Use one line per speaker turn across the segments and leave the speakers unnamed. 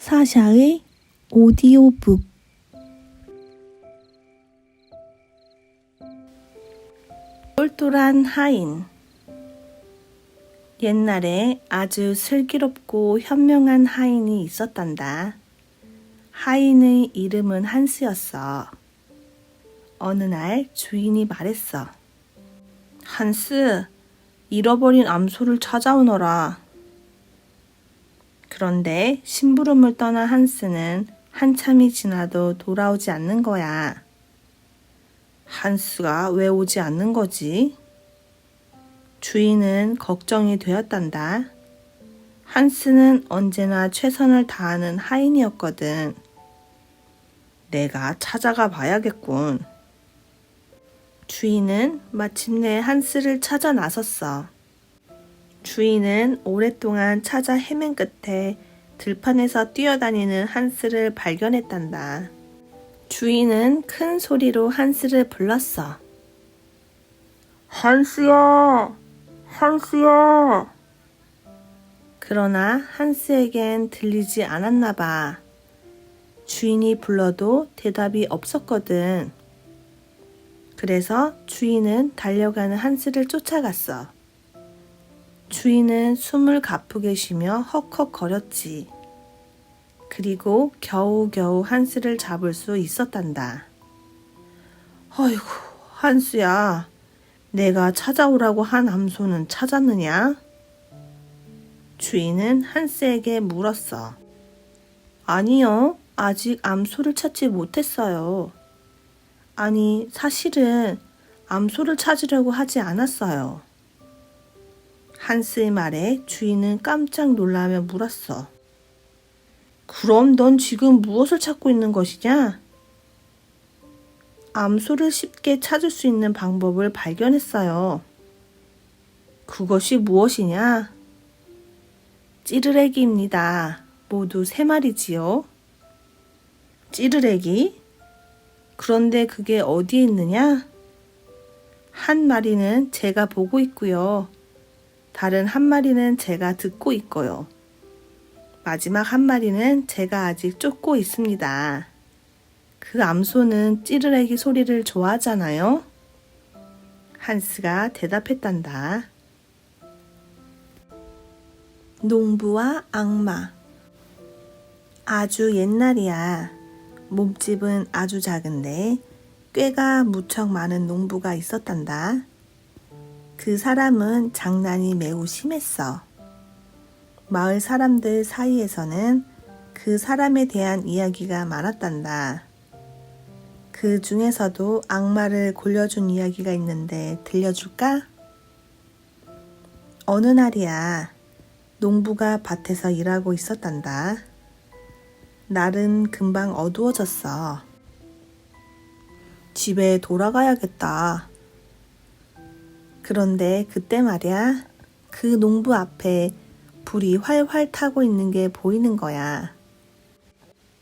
사샤의 오디오북. 똘똘한 하인. 옛날에 아주 슬기롭고 현명한 하인이 있었단다. 하인의 이름은 한스였어. 어느 날 주인이 말했어. 한스, 잃어버린 암소를 찾아오너라. 그런데 심부름을 떠난 한스는 한참이 지나도 돌아오지 않는 거야. 한스가 왜 오지 않는 거지? 주인은 걱정이 되었단다. 한스는 언제나 최선을 다하는 하인이었거든. 내가 찾아가 봐야겠군. 주인은 마침내 한스를 찾아 나섰어. 주인은 오랫동안 찾아 헤맨 끝에 들판에서 뛰어다니는 한스를 발견했단다. 주인은 큰 소리로 한스를 불렀어. 한스야! 한스야! 그러나 한스에겐 들리지 않았나 봐. 주인이 불러도 대답이 없었거든. 그래서 주인은 달려가는 한스를 쫓아갔어. 주인은 숨을 가쁘게 쉬며 헉헉거렸지. 그리고 겨우겨우 한스를 잡을 수 있었단다. 어이구, 한스야. 내가 찾아오라고 한 암소는 찾았느냐? 주인은 한스에게 물었어. 아니요, 아직 암소를 찾지 못했어요. 아니, 사실은 암소를 찾으려고 하지 않았어요. 한스의 말에 주인은 깜짝 놀라며 물었어. 그럼 넌 지금 무엇을 찾고 있는 것이냐? 암소를 쉽게 찾을 수 있는 방법을 발견했어요. 그것이 무엇이냐? 찌르레기입니다. 모두 3마리지요. 찌르레기? 그런데 그게 어디에 있느냐? 한 마리는 제가 보고 있고요. 다른 한 마리는 제가 듣고 있고요. 마지막 한 마리는 제가 아직 쫓고 있습니다. 그 암소는 찌르레기 소리를 좋아하잖아요. 한스가 대답했단다. 농부와 악마. 아주 옛날이야. 몸집은 아주 작은데 꾀가 무척 많은 농부가 있었단다. 그 사람은 장난이 매우 심했어. 마을 사람들 사이에서는 그 사람에 대한 이야기가 많았단다. 그 중에서도 악마를 골려준 이야기가 있는데 들려줄까? 어느 날이야. 농부가 밭에서 일하고 있었단다. 날은 금방 어두워졌어. 집에 돌아가야겠다. 그런데 그때 말이야, 그 농부 앞에 불이 활활 타고 있는 게 보이는 거야.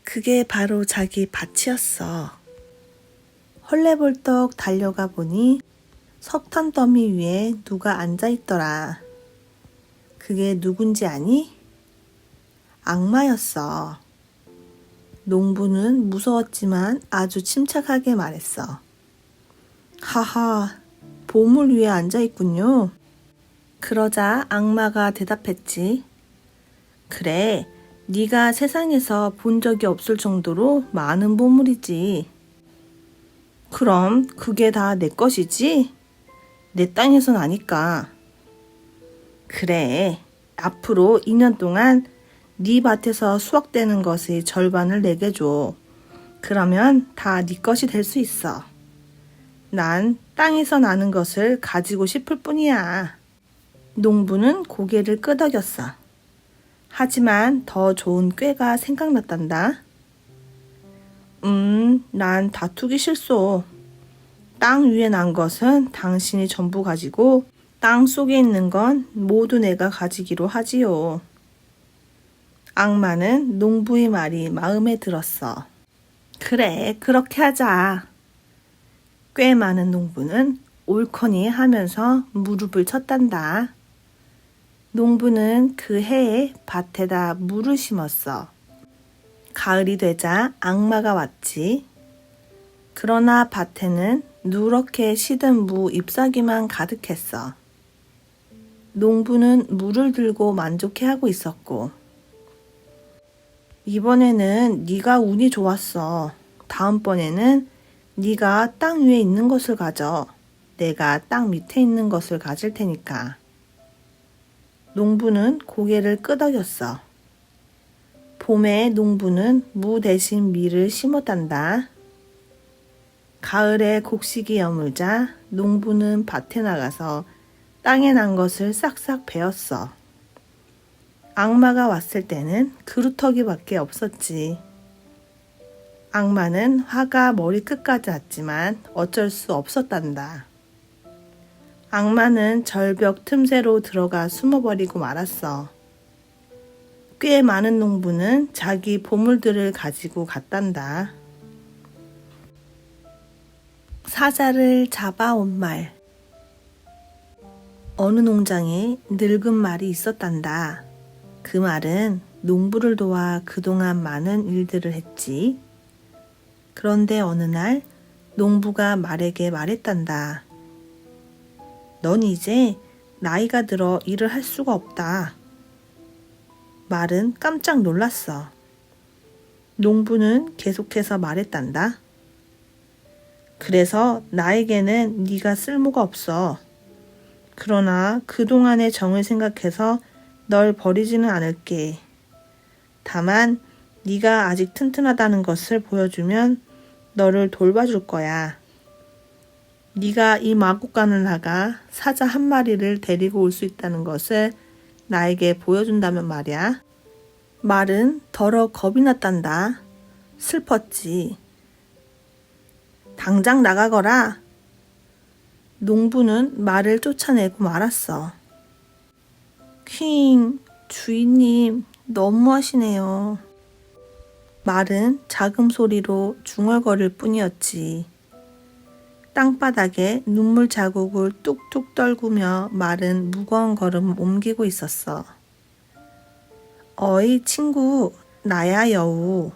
그게 바로 자기 밭이었어. 헐레벌떡 달려가 보니 석탄 더미 위에 누가 앉아있더라. 그게 누군지 아니? 악마였어. 농부는 무서웠지만 아주 침착하게 말했어. 하하, 보물 위에 앉아있군요. 그러자 악마가 대답했지. 그래, 네가 세상에서 본 적이 없을 정도로 많은 보물이지. 그럼 그게 다 내 것이지? 내 땅에선 아니까. 그래, 앞으로 2년 동안 네 밭에서 수확되는 것의 절반을 내게 줘. 그러면 다 네 것이 될 수 있어. 난 땅에서 나는 것을 가지고 싶을 뿐이야. 농부는 고개를 끄덕였어. 하지만 더 좋은 꾀가 생각났단다. 난 다투기 싫소. 땅 위에 난 것은 당신이 전부 가지고 땅 속에 있는 건 모두 내가 가지기로 하지요. 악마는 농부의 말이 마음에 들었어. 그래, 그렇게 하자. 꽤 많은 농부는 옳거니 하면서 무릎을 쳤단다. 농부는 그 해에 밭에다 물을 심었어. 가을이 되자 악마가 왔지. 그러나 밭에는 누렇게 시든 무 잎사귀만 가득했어. 농부는 물을 들고 만족해하고 있었고, 이번에는 네가 운이 좋았어. 다음번에는 네가 땅 위에 있는 것을 가져. 내가 땅 밑에 있는 것을 가질 테니까. 농부는 고개를 끄덕였어. 봄에 농부는 무 대신 밀을 심었단다. 가을에 곡식이 여물자 농부는 밭에 나가서 땅에 난 것을 싹싹 베었어. 악마가 왔을 때는 그루터기밖에 없었지. 악마는 화가 머리끝까지 났지만 어쩔 수 없었단다. 악마는 절벽 틈새로 들어가 숨어버리고 말았어. 꽤 많은 농부는 자기 보물들을 가지고 갔단다. 사자를 잡아온 말. 어느 농장에 늙은 말이 있었단다. 그 말은 농부를 도와 그동안 많은 일들을 했지. 그런데 어느 날 농부가 말에게 말했단다. 넌 이제 나이가 들어 일을 할 수가 없다. 말은 깜짝 놀랐어. 농부는 계속해서 말했단다. 그래서 나에게는 네가 쓸모가 없어. 그러나 그동안의 정을 생각해서 널 버리지는 않을게. 다만 네가 아직 튼튼하다는 것을 보여주면 너를 돌봐줄 거야. 네가 이 마곡간을 나가 사자 한 마리를 데리고 올 수 있다는 것을 나에게 보여준다면 말이야. 말은 더러 겁이 났단다. 슬펐지. 당장 나가거라. 농부는 말을 쫓아내고 말았어. 킹, 주인님, 너무하시네요. 말은 작은 소리로 중얼거릴 뿐이었지. 땅바닥에 눈물 자국을 뚝뚝 떨구며 말은 무거운 걸음을 옮기고 있었어. 어이 친구, 나야 여우.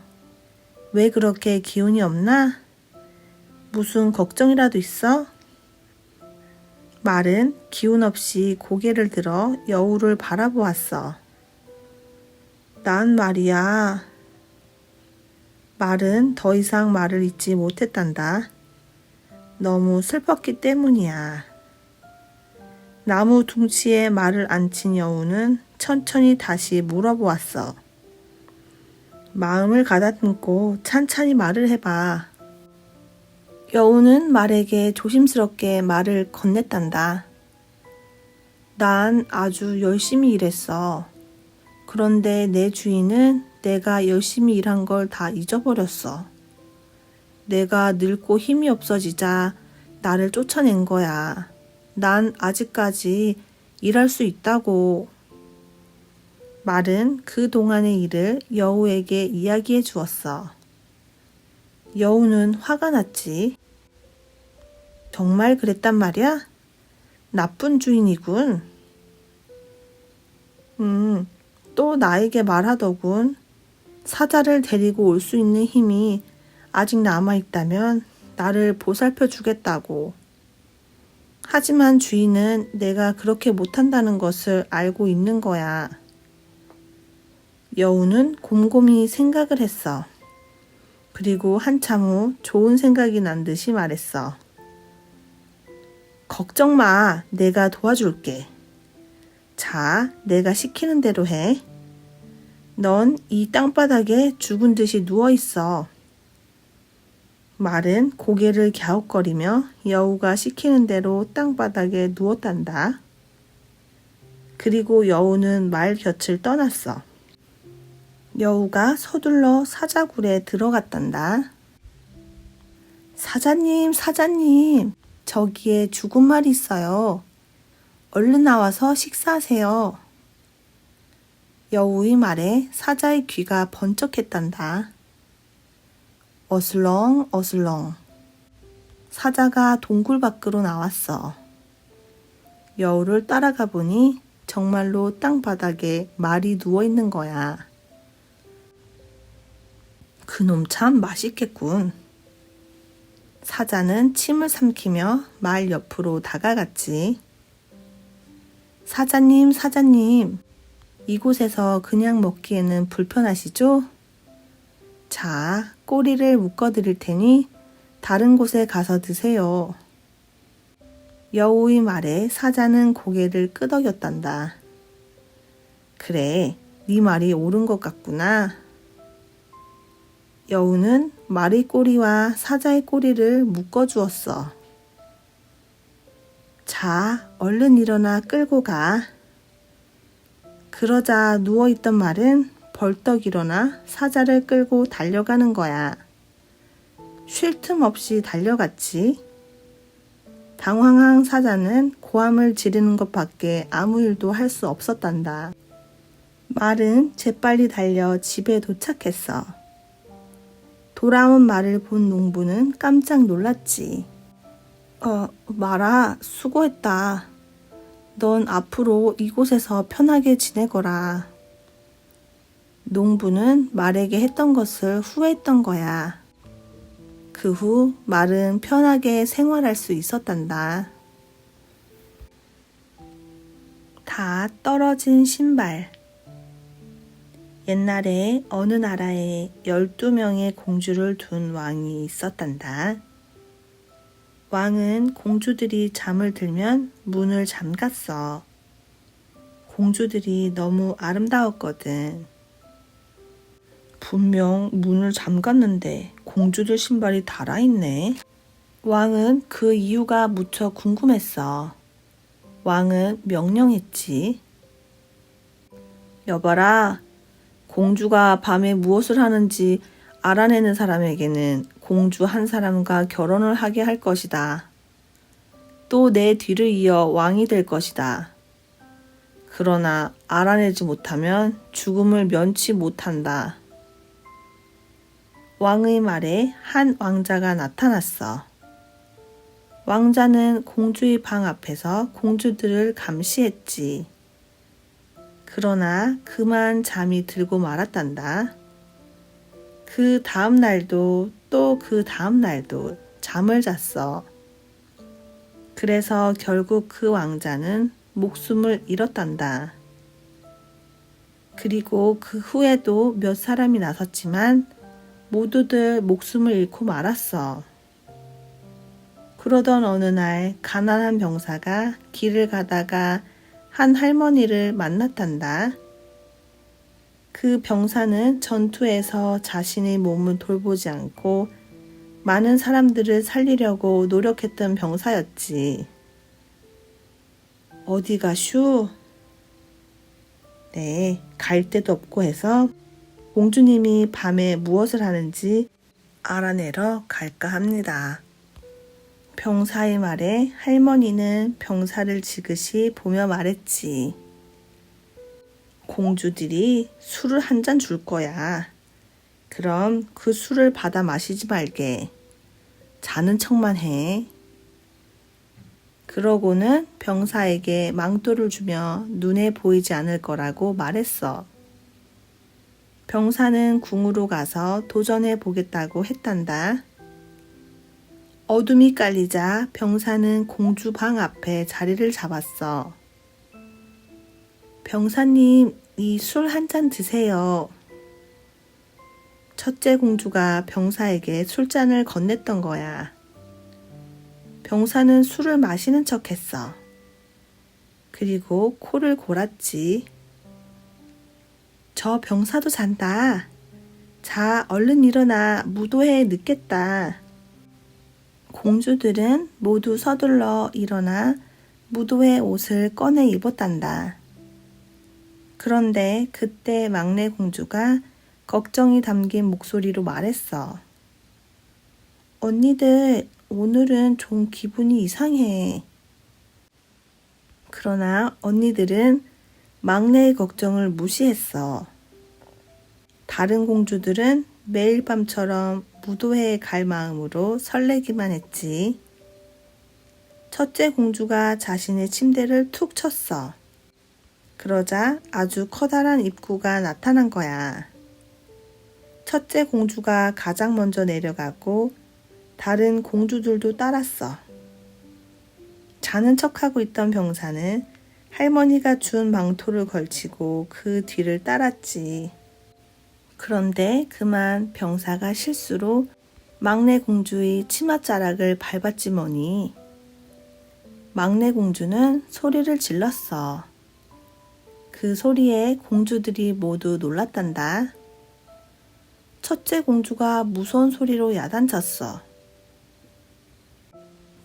왜 그렇게 기운이 없나? 무슨 걱정이라도 있어? 말은 기운 없이 고개를 들어 여우를 바라보았어. 난 말이야. 말은 더 이상 말을 잇지 못했단다. 너무 슬펐기 때문이야. 나무 둥치에 말을 앉힌 여우는 천천히 다시 물어보았어. 마음을 가다듬고 찬찬히 말을 해봐. 여우는 말에게 조심스럽게 말을 건넸단다. 난 아주 열심히 일했어. 그런데 내 주인은 내가 열심히 일한 걸 다 잊어버렸어. 내가 늙고 힘이 없어지자 나를 쫓아낸 거야. 난 아직까지 일할 수 있다고. 말은 그동안의 일을 여우에게 이야기해 주었어. 여우는 화가 났지. 정말 그랬단 말이야? 나쁜 주인이군. 또 나에게 말하더군. 사자를 데리고 올 수 있는 힘이 아직 남아있다면 나를 보살펴 주겠다고. 하지만 주인은 내가 그렇게 못한다는 것을 알고 있는 거야. 여우는 곰곰이 생각을 했어. 그리고 한참 후 좋은 생각이 난 듯이 말했어. 걱정 마, 내가 도와줄게. 자, 내가 시키는 대로 해. 넌 이 땅바닥에 죽은 듯이 누워있어. 말은 고개를 갸웃거리며 여우가 시키는 대로 땅바닥에 누웠단다. 그리고 여우는 말 곁을 떠났어. 여우가 서둘러 사자굴에 들어갔단다. 사자님, 사자님, 저기에 죽은 말이 있어요. 얼른 나와서 식사하세요. 여우의 말에 사자의 귀가 번쩍했단다. 어슬렁 어슬렁. 사자가 동굴 밖으로 나왔어. 여우를 따라가 보니 정말로 땅바닥에 말이 누워있는 거야. 그놈 참 맛있겠군. 사자는 침을 삼키며 말 옆으로 다가갔지. 사자님, 사자님, 이곳에서 그냥 먹기에는 불편하시죠? 자, 꼬리를 묶어드릴 테니 다른 곳에 가서 드세요. 여우의 말에 사자는 고개를 끄덕였단다. 그래, 네 말이 옳은 것 같구나. 여우는 말의 꼬리와 사자의 꼬리를 묶어주었어. 자, 얼른 일어나 끌고 가. 그러자 누워있던 말은 벌떡 일어나 사자를 끌고 달려가는 거야. 쉴 틈 없이 달려갔지. 당황한 사자는 고함을 지르는 것밖에 아무 일도 할 수 없었단다. 말은 재빨리 달려 집에 도착했어. 돌아온 말을 본 농부는 깜짝 놀랐지. 말아, 수고했다. 넌 앞으로 이곳에서 편하게 지내거라. 농부는 말에게 했던 것을 후회했던 거야. 그 후 말은 편하게 생활할 수 있었단다. 다 떨어진 신발. 옛날에 어느 나라에 12명의 공주를 둔 왕이 있었단다. 왕은 공주들이 잠을 들면 문을 잠갔어. 공주들이 너무 아름다웠거든. 분명 문을 잠갔는데 공주들 신발이 달아있네. 왕은 그 이유가 무척 궁금했어. 왕은 명령했지. 여봐라, 공주가 밤에 무엇을 하는지 알아내는 사람에게는 공주 한 사람과 결혼을 하게 할 것이다. 또 내 뒤를 이어 왕이 될 것이다. 그러나 알아내지 못하면 죽음을 면치 못한다. 왕의 말에 한 왕자가 나타났어. 왕자는 공주의 방 앞에서 공주들을 감시했지. 그러나 그만 잠이 들고 말았단다. 그 다음 날도 또 그 다음 날도 잠을 잤어. 그래서 결국 그 왕자는 목숨을 잃었단다. 그리고 그 후에도 몇 사람이 나섰지만 모두들 목숨을 잃고 말았어. 그러던 어느 날 가난한 병사가 길을 가다가 한 할머니를 만났단다. 그 병사는 전투에서 자신의 몸을 돌보지 않고 많은 사람들을 살리려고 노력했던 병사였지. 어디 가슈? 네, 갈 데도 없고 해서 공주님이 밤에 무엇을 하는지 알아내러 갈까 합니다. 병사의 말에 할머니는 병사를 지그시 보며 말했지. 공주들이 술을 한 잔 줄 거야. 그럼 그 술을 받아 마시지 말게. 자는 척만 해. 그러고는 병사에게 망토를 주며 눈에 보이지 않을 거라고 말했어. 병사는 궁으로 가서 도전해 보겠다고 했단다. 어둠이 깔리자 병사는 공주 방 앞에 자리를 잡았어. 병사님, 이 술 한 잔 드세요. 첫째 공주가 병사에게 술잔을 건넸던 거야. 병사는 술을 마시는 척 했어. 그리고 코를 골았지. 저 병사도 잔다. 자, 얼른 일어나. 무도회에 늦겠다. 공주들은 모두 서둘러 일어나 무도회 옷을 꺼내 입었단다. 그런데 그때 막내 공주가 걱정이 담긴 목소리로 말했어. 언니들, 오늘은 좀 기분이 이상해. 그러나 언니들은 막내의 걱정을 무시했어. 다른 공주들은 매일 밤처럼 무도회에 갈 마음으로 설레기만 했지. 첫째 공주가 자신의 침대를 툭 쳤어. 그러자 아주 커다란 입구가 나타난 거야. 첫째 공주가 가장 먼저 내려가고 다른 공주들도 따랐어. 자는 척하고 있던 병사는 할머니가 준 망토를 걸치고 그 뒤를 따랐지. 그런데 그만 병사가 실수로 막내 공주의 치맛자락을 밟았지 뭐니. 막내 공주는 소리를 질렀어. 그 소리에 공주들이 모두 놀랐단다. 첫째 공주가 무서운 소리로 야단쳤어.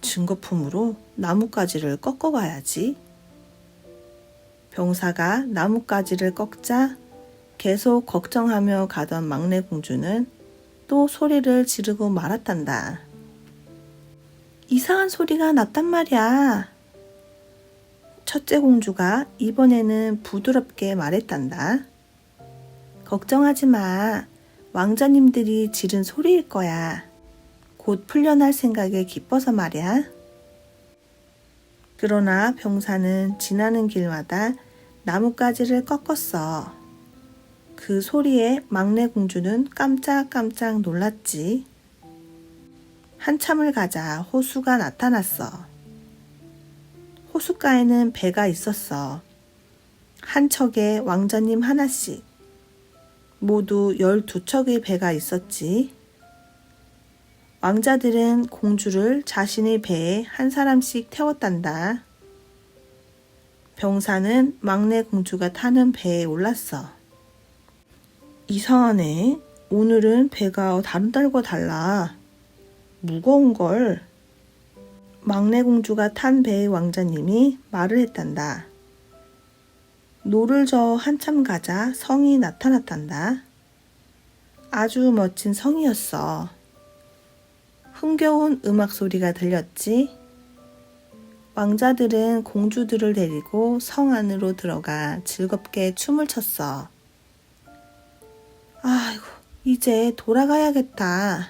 증거품으로 나뭇가지를 꺾어가야지. 병사가 나뭇가지를 꺾자 계속 걱정하며 가던 막내 공주는 또 소리를 지르고 말았단다. 이상한 소리가 났단 말이야. 첫째 공주가 이번에는 부드럽게 말했단다. 걱정하지 마. 왕자님들이 지른 소리일 거야. 곧 풀려날 생각에 기뻐서 말이야. 그러나 병사는 지나는 길마다 나뭇가지를 꺾었어. 그 소리에 막내 공주는 깜짝깜짝 놀랐지. 한참을 가자 호수가 나타났어. 호숫가에는 배가 있었어. 한 척에 왕자님 하나씩. 모두 12척의 배가 있었지. 왕자들은 공주를 자신의 배에 한 사람씩 태웠단다. 병사는 막내 공주가 타는 배에 올랐어. 이상하네. 오늘은 배가 다른 달과 달라. 무거운걸. 막내 공주가 탄 배의 왕자님이 말을 했단다. 노를 저어 한참 가자 성이 나타났단다. 아주 멋진 성이었어. 흥겨운 음악 소리가 들렸지. 왕자들은 공주들을 데리고 성 안으로 들어가 즐겁게 춤을 췄어. 아이고, 이제 돌아가야겠다.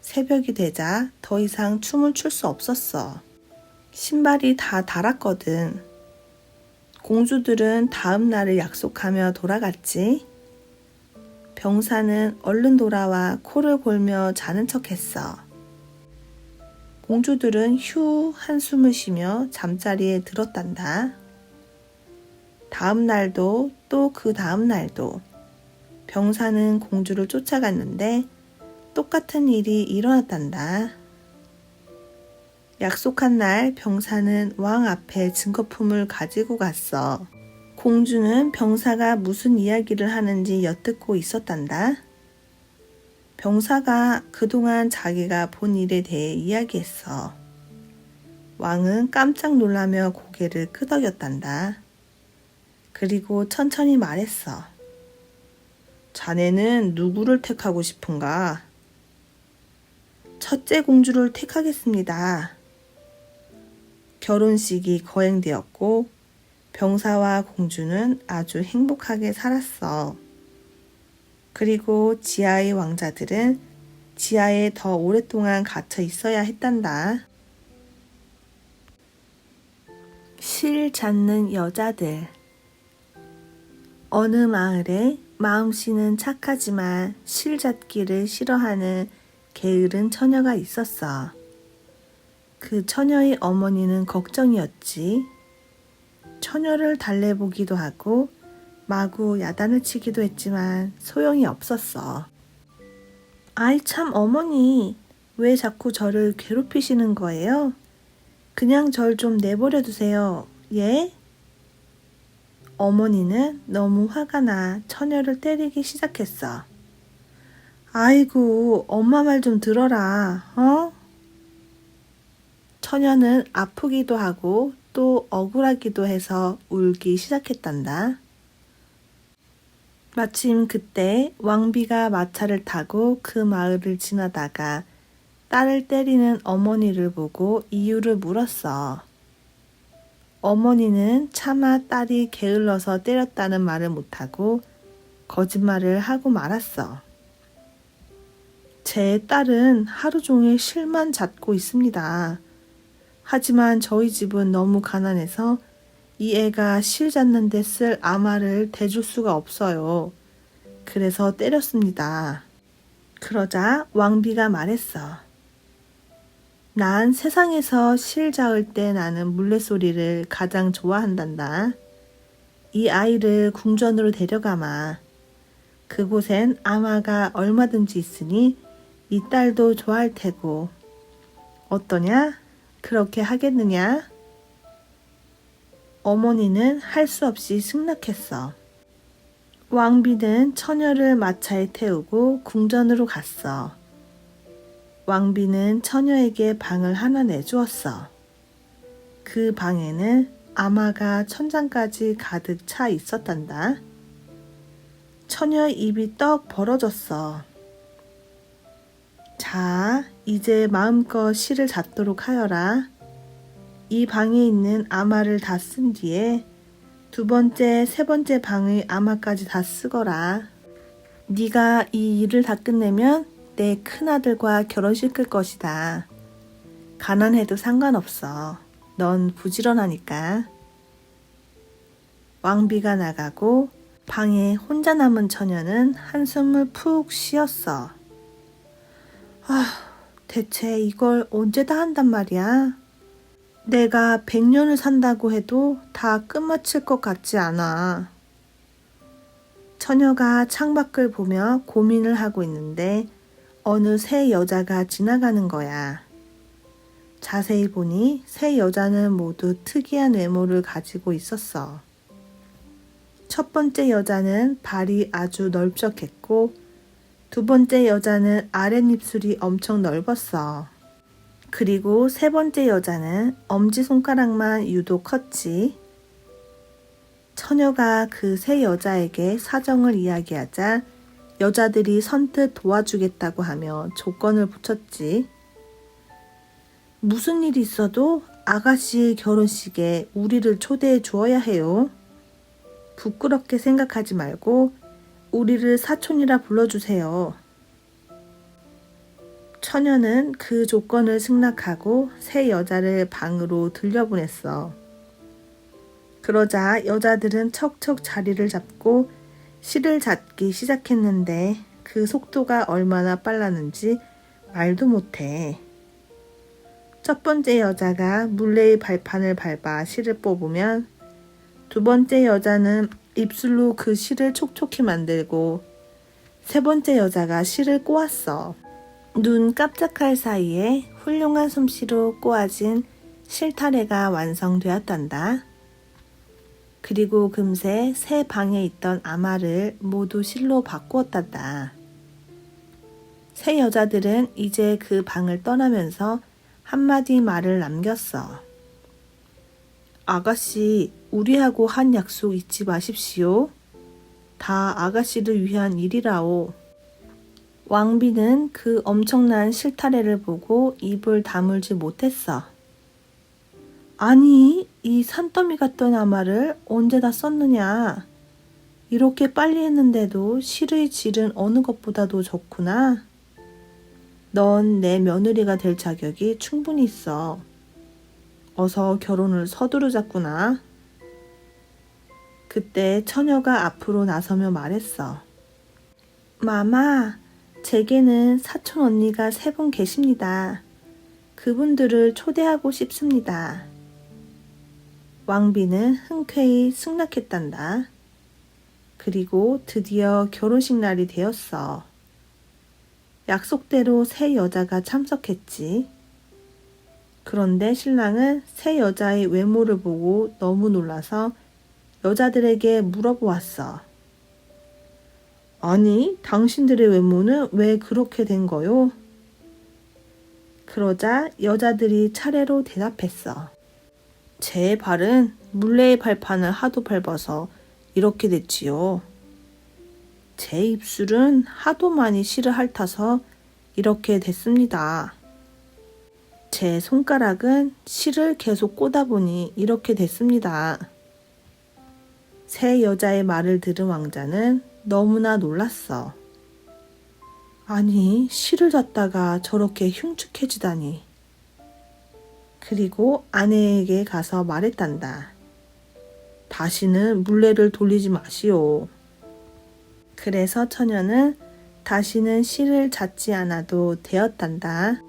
새벽이 되자 더 이상 춤을 출 수 없었어. 신발이 다 닳았거든. 공주들은 다음 날을 약속하며 돌아갔지. 병사는 얼른 돌아와 코를 골며 자는 척했어. 공주들은 휴 한숨을 쉬며 잠자리에 들었단다. 다음 날도 또 그 다음 날도 병사는 공주를 쫓아갔는데 똑같은 일이 일어났단다. 약속한 날 병사는 왕 앞에 증거품을 가지고 갔어. 공주는 병사가 무슨 이야기를 하는지 엿듣고 있었단다. 병사가 그동안 자기가 본 일에 대해 이야기했어. 왕은 깜짝 놀라며 고개를 끄덕였단다. 그리고 천천히 말했어. 자네는 누구를 택하고 싶은가? 첫째 공주를 택하겠습니다. 결혼식이 거행되었고 병사와 공주는 아주 행복하게 살았어. 그리고 지하의 왕자들은 지하에 더 오랫동안 갇혀 있어야 했단다. 실 잡는 여자들. 어느 마을에 마음씨는 착하지만 실 잡기를 싫어하는 게으른 처녀가 있었어. 그 처녀의 어머니는 걱정이었지. 처녀를 달래보기도 하고 마구 야단을 치기도 했지만 소용이 없었어. 아이 참 어머니, 왜 자꾸 저를 괴롭히시는 거예요? 그냥 절 좀 내버려 두세요. 예? 어머니는 너무 화가 나 처녀를 때리기 시작했어. 아이고, 엄마 말 좀 들어라, 어? 처녀는 아프기도 하고 또 억울하기도 해서 울기 시작했단다. 마침 그때 왕비가 마차를 타고 그 마을을 지나다가 딸을 때리는 어머니를 보고 이유를 물었어. 어머니는 차마 딸이 게을러서 때렸다는 말을 못하고 거짓말을 하고 말았어. 제 딸은 하루 종일 실만 잡고 있습니다. 하지만 저희 집은 너무 가난해서 이 애가 실 잡는 데 쓸 아마를 대줄 수가 없어요. 그래서 때렸습니다. 그러자 왕비가 말했어. 난 세상에서 실 저을 때 나는 물레소리를 가장 좋아한단다. 이 아이를 궁전으로 데려가마. 그곳엔 아마가 얼마든지 있으니 이 딸도 좋아할 테고. 어떠냐? 그렇게 하겠느냐? 어머니는 할 수 없이 승낙했어. 왕비는 처녀를 마차에 태우고 궁전으로 갔어. 왕비는 처녀에게 방을 하나 내주었어. 그 방에는 아마가 천장까지 가득 차 있었단다. 처녀의 입이 떡 벌어졌어. 자, 이제 마음껏 실을 잡도록 하여라. 이 방에 있는 아마를 다 쓴 뒤에 두 번째, 세 번째 방의 아마까지 다 쓰거라. 네가 이 일을 다 끝내면 내 큰아들과 결혼식 끌 것이다. 가난해도 상관없어. 넌 부지런하니까. 왕비가 나가고 방에 혼자 남은 처녀는 한숨을 푹 쉬었어. 대체 이걸 언제 다 한단 말이야? 내가 100년을 산다고 해도 다 끝마칠 것 같지 않아. 처녀가 창밖을 보며 고민을 하고 있는데 어느 세 여자가 지나가는 거야. 자세히 보니 세 여자는 모두 특이한 외모를 가지고 있었어. 첫 번째 여자는 발이 아주 넓적했고 두 번째 여자는 아랫입술이 엄청 넓었어. 그리고 세 번째 여자는 엄지손가락만 유독 컸지. 처녀가 그 세 여자에게 사정을 이야기하자 여자들이 선뜻 도와주겠다고 하며 조건을 붙였지. 무슨 일이 있어도 아가씨 결혼식에 우리를 초대해 주어야 해요. 부끄럽게 생각하지 말고 우리를 사촌이라 불러주세요. 처녀는 그 조건을 승낙하고 세 여자를 방으로 들여보냈어. 그러자 여자들은 척척 자리를 잡고 실을 잡기 시작했는데 그 속도가 얼마나 빨랐는지 말도 못해. 첫 번째 여자가 물레의 발판을 밟아 실을 뽑으면 두 번째 여자는 입술로 그 실을 촉촉히 만들고 세 번째 여자가 실을 꼬았어. 눈 깜짝할 사이에 훌륭한 솜씨로 꼬아진 실타래가 완성되었단다. 그리고 금세 새 방에 있던 아마를 모두 실로 바꾸었단다. 세 여자들은 이제 그 방을 떠나면서 한마디 말을 남겼어. 아가씨, 우리하고 한 약속 잊지 마십시오. 다 아가씨를 위한 일이라오. 왕비는 그 엄청난 실타래를 보고 입을 다물지 못했어. 아니, 이 산더미 같던 아마를 언제 다 썼느냐. 이렇게 빨리 했는데도 실의 질은 어느 것보다도 좋구나. 넌 내 며느리가 될 자격이 충분히 있어. 어서 결혼을 서두르자꾸나. 그때 처녀가 앞으로 나서며 말했어. 마마, 제게는 사촌 언니가 3분 계십니다. 그분들을 초대하고 싶습니다. 왕비는 흔쾌히 승낙했단다. 그리고 드디어 결혼식 날이 되었어. 약속대로 세 여자가 참석했지. 그런데 신랑은 세 여자의 외모를 보고 너무 놀라서 여자들에게 물어보았어. 아니, 당신들의 외모는 왜 그렇게 된 거요? 그러자 여자들이 차례로 대답했어. 제 발은 물레의 발판을 하도 밟아서 이렇게 됐지요. 제 입술은 하도 많이 실을 핥아서 이렇게 됐습니다. 제 손가락은 실을 계속 꽂아 보니 이렇게 됐습니다. 세 여자의 말을 들은 왕자는 너무나 놀랐어. 아니, 실을 잡다가 저렇게 흉측해지다니. 그리고 아내에게 가서 말했단다. 다시는 물레를 돌리지 마시오. 그래서 처녀는 다시는 씨를 찾지 않아도 되었단다.